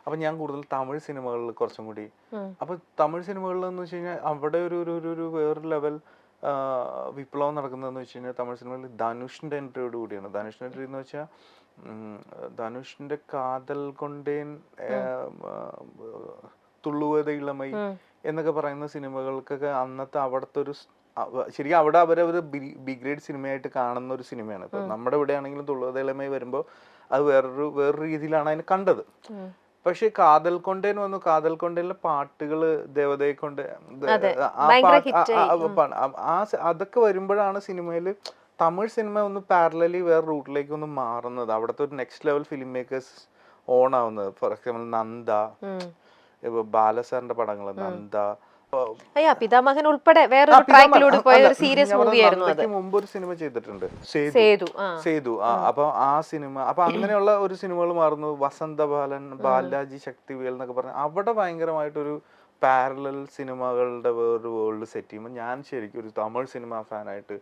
അപ്പം ഞാൻ കൂടുതൽ തമിഴ് സിനിമകളിൽ കുറച്ചും കൂടി. അപ്പം തമിഴ് സിനിമകളിൽ എന്ന് വെച്ച് കഴിഞ്ഞാൽ അവിടെ ഒരു ഒരു ഒരു ഒരു വേറൊരു ലെവൽ വിപ്ലവം നടക്കുന്നതെന്ന് വെച്ച് കഴിഞ്ഞാൽ തമിഴ് സിനിമയിൽ ധനുഷിന്റെ എൻട്രിയോട് കൂടിയാണ്. ധനുഷിന്റെ എൻട്രി എന്ന് വെച്ചാൽ ധനുഷിന്റെ കാതൽ കൊണ്ടേൻ, തുള്ളുവത ഇളമൈ എന്നൊക്കെ പറയുന്ന സിനിമകൾക്കൊക്കെ അന്നത്തെ അവിടുത്തെ ഒരു ശരിക്കും അവിടെ അവരവർ ബി ഗ്രേഡ് സിനിമയായിട്ട് കാണുന്ന ഒരു സിനിമയാണ്. ഇപ്പൊ നമ്മുടെ ഇവിടെ ആണെങ്കിലും തുള്ളുവത ഇളമൈ വരുമ്പോൾ അത് വേറൊരു രീതിയിലാണ് അതിനെ കണ്ടത്. പക്ഷെ കാതൽ കൊണ്ടേന് വന്നു. കാതൽ കൊണ്ടേനിലെ പാട്ടുകള് ദേവതയെ കൊണ്ട് അതൊക്കെ വരുമ്പോഴാണ് സിനിമയില് തമിഴ് സിനിമ ഒന്ന് പാരലലി വേറെ റൂട്ടിലേക്ക് ഒന്ന് മാറുന്നത്. അവിടുത്തെ ഒരു next level film makers on ആവുന്നത്. ഫോർ എക്സാമ്പിൾ നന്ദ, ഇപ്പൊ ബാലസാറിന്റെ പടങ്ങള് നന്ദ, പിതാമഹൻ ഉൾപ്പെടെ വേറൊരു ട്രാക്കിലൂടെ പോയ ഒരു സീരിയസ് മൂവിയായിരുന്നു അത്. മുമ്പ് ഒരു സിനിമ ചെയ്തിട്ടുണ്ട്, സേതു. അപ്പൊ ആ സിനിമ, അപ്പൊ അങ്ങനെയുള്ള ഒരു സിനിമകൾ മാറുന്നു. വസന്തബാലൻ, ബാലാജി ശക്തിവേൽ എന്നൊക്കെ പറഞ്ഞ അവിടെ ഭയങ്കരമായിട്ടൊരു പാരലൽ സിനിമകളുടെ വേറൊരു വേൾഡ് സെറ്റ് ചെയ്യുമ്പോൾ ഞാൻ ശരിക്കും ഒരു തമിഴ് സിനിമ ഫാനായിട്ട്